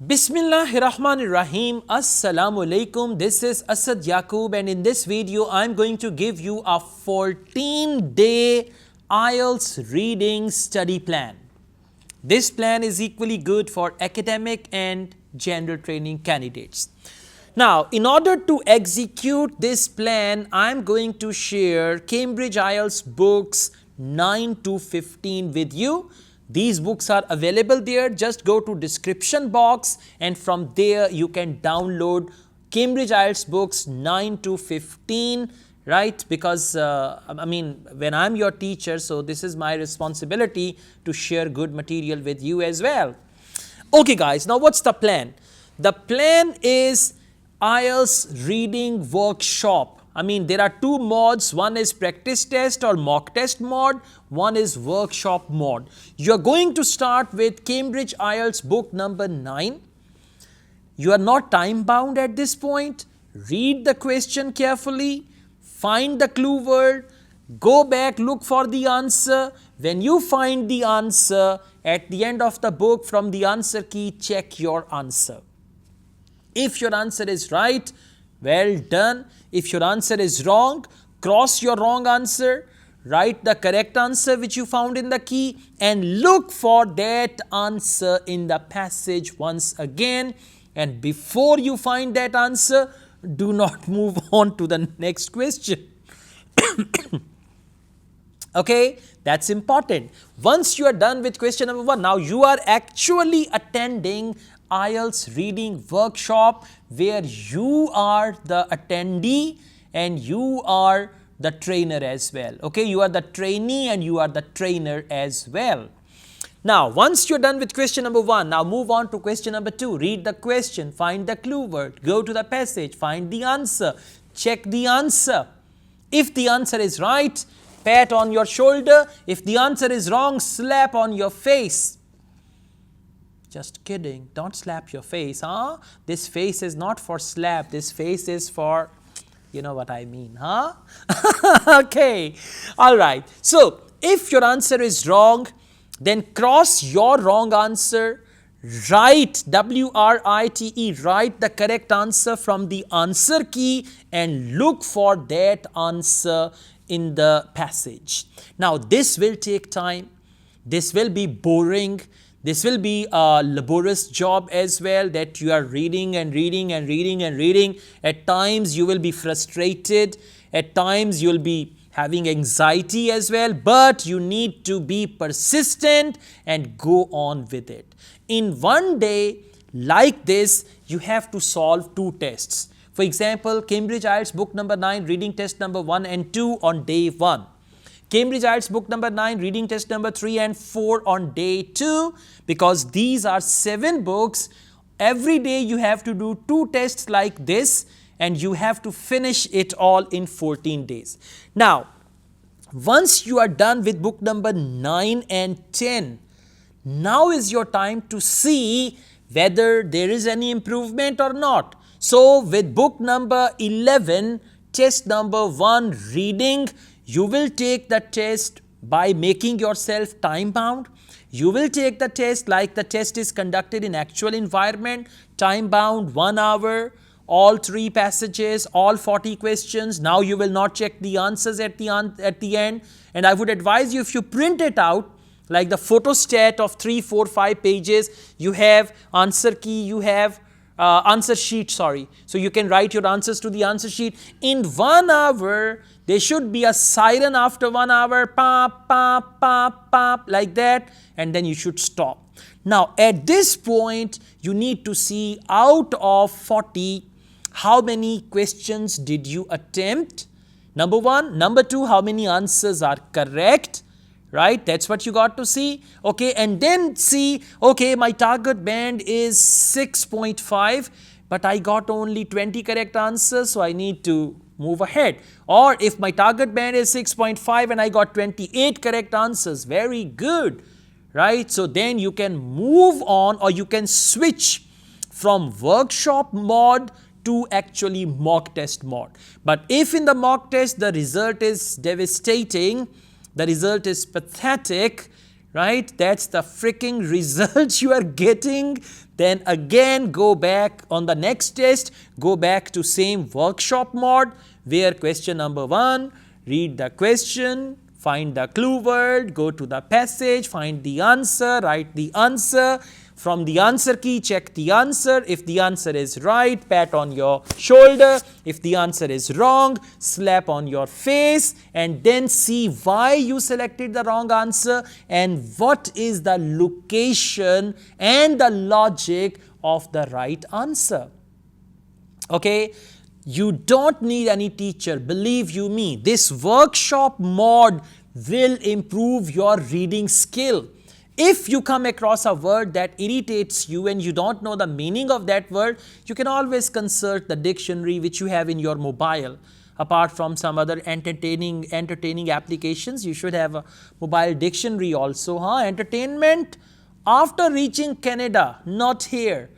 Bismillahirrahmanirrahim. Assalamu alaikum. This is Asad Yaqub, and in this video I'm going to give you a 14-day IELTS reading study plan. This plan is equally good for academic and general training candidates. Now, in order to execute this plan, I'm going to share Cambridge IELTS books 9 to 15 with you. These books are available there. Just go to description box and from there you can download Cambridge IELTS books 9 to 15, right? Because when I'm your teacher, so this is my responsibility to share good material with you as well. Okay guys, now what's the plan? The plan is IELTS reading workshop. There are two modes. One is practice test or mock test mode. One is workshop mode. You're going to start with Cambridge IELTS book number 9. You are not time bound at this point. Read the question carefully. Find the clue word. Go back, look for the answer. When you find the answer, at the end of the book, from the answer key, check your answer. If your answer is right, well done. If your answer is wrong, cross your wrong answer, write the correct answer which you found in the key and look for that answer in the passage once again. And before you find that answer, do not move on to the next question. Okay, that's important. Once you are done with question number 1, now you are actually attending IELTS reading workshop where you are the attendee and you are the trainer as well. Okay, you are the trainee and you are the trainer as well. Now, once you're done with question number 1, now move on to question number 2. Read the question, find the clue word, go to the passage, find the answer, check the answer. If the answer is right, pat on your shoulder. If the answer is wrong, slap on your face. Just kidding. Don't slap your face, huh? This face is not for slap. This face is for, you know what I mean, huh? Okay. All right. So, if your answer is wrong, then cross your wrong answer. Write, W-R-I-T-E, write the correct answer from the answer key and look for that answer in the passage. Now, this will take time. This will be boring. This will be a laborious job as well, that you are reading and reading and reading and reading. At times you will be frustrated. At times you will be having anxiety as well. But you need to be persistent and go on with it. In one day like this, you have to solve 2 tests. For example, Cambridge IELTS book number 9, reading test number 1 and 2 on day 1. Cambridge IELTS book number 9, reading test number 3 and 4 on day 2. Because these are 7 books, every day you have to do 2 tests like this and you have to finish it all in 14 days. Now, once you are done with book number 9 and 10, now is your time to see whether there is any improvement or not. So, with book number 11, test number 1, reading, you will take the test by making yourself time bound. You will take the test like the test is conducted in actual environment, time bound, 1 hour, all 3 passages, all 40 questions. Now you will not check the answers at the end. And I would advise you, if you print it out, like the photostat of 3, 4, 5 pages, you have answer key, you have answer sheet, sorry. So you can write your answers to the answer sheet. In 1 hour, there should be a siren after 1 hour, pop, pop, pop, pop, like that, and then you should stop. Now, at this point, you need to see out of 40, how many questions did you attempt? Number 1. Number 2, how many answers are correct? Right? That's what you got to see. Okay, and then see, okay, my target band is 6.5, but I got only 20 correct answers, so I need to move ahead. Or if my target band is 6.5 and I got 28 correct answers, very good, right? So then you can move on, or you can switch from workshop mode to actually mock test mode. But if in the mock test the result is devastating, the result is pathetic, right? That's the freaking result you are getting. Then again go back on the next test, go back to same workshop mode where question number 1, read the question, find the clue word, go to the passage, find the answer, write the answer. From the answer key, check the answer. If the answer is right, pat on your shoulder. If the answer is wrong, slap on your face, and then see why you selected the wrong answer and what is the location and the logic of the right answer. Okay? You don't need any teacher, believe you me. This workshop mode will improve your reading skill. If you come across a word that irritates you and you don't know the meaning of that word, you can always consult the dictionary which you have in your mobile. Apart from some other entertaining applications, you should have a mobile dictionary also. Entertainment after reaching Canada, not here.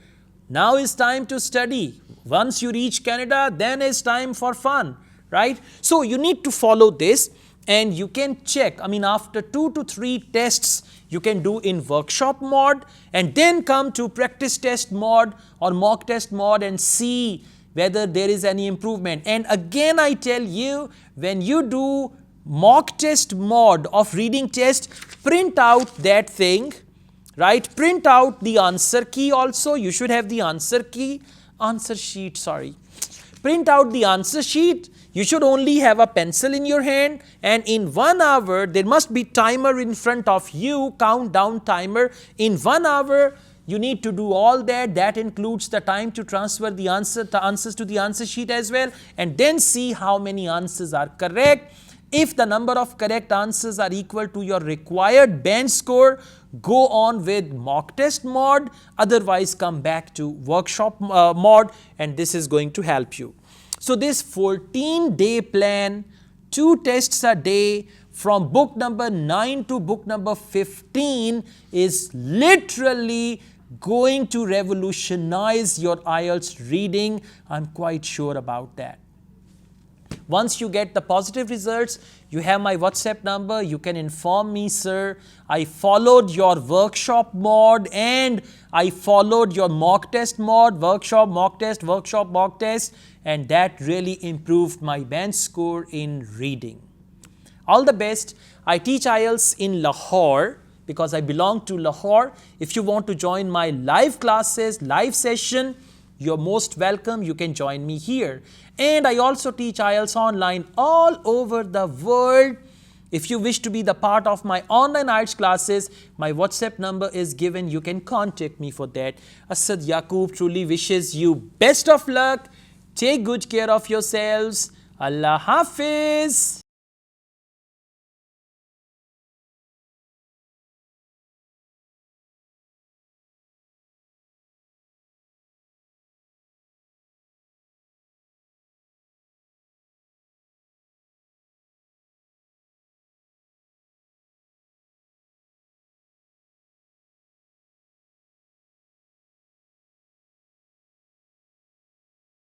Now is time to study. Once you reach Canada, then it's time for fun, right? So you need to follow this, and you can check. I mean, after 2 to 3 tests, you can do in workshop mode, and then come to practice test mode or mock test mode and see whether there is any improvement. And again, I tell you, when you do mock test mode of reading test, print out that thing, right? Print out the answer key also. You should have the answer sheet. Print out the answer sheet. You should only have a pencil in your hand, and in 1 hour, there must be timer in front of you, countdown timer. In 1 hour, you need to do all that. That includes the time to transfer the answers to the answer sheet as well, and then see how many answers are correct. If the number of correct answers are equal to your required band score, go on with mock test mode. Otherwise, come back to workshop mode, and this is going to help you. So this 14-day plan, 2 tests a day from book number 9 to book number 15 is literally going to revolutionize your IELTS reading. I'm quite sure about that. Once you get the positive results, you have my WhatsApp number. You can inform me, sir, I followed your workshop mode and I followed your mock test mode, workshop, mock test, and that really improved my band score in reading. All the best. I teach IELTS in Lahore because I belong to Lahore. If you want to join my live classes, live session, you're most welcome. You can join me here. And I also teach IELTS online all over the world. If you wish to be the part of my online IELTS classes, my WhatsApp number is given. You can contact me for that. Asad Yaqub truly wishes you best of luck. Take good care of yourselves. Allah Hafiz.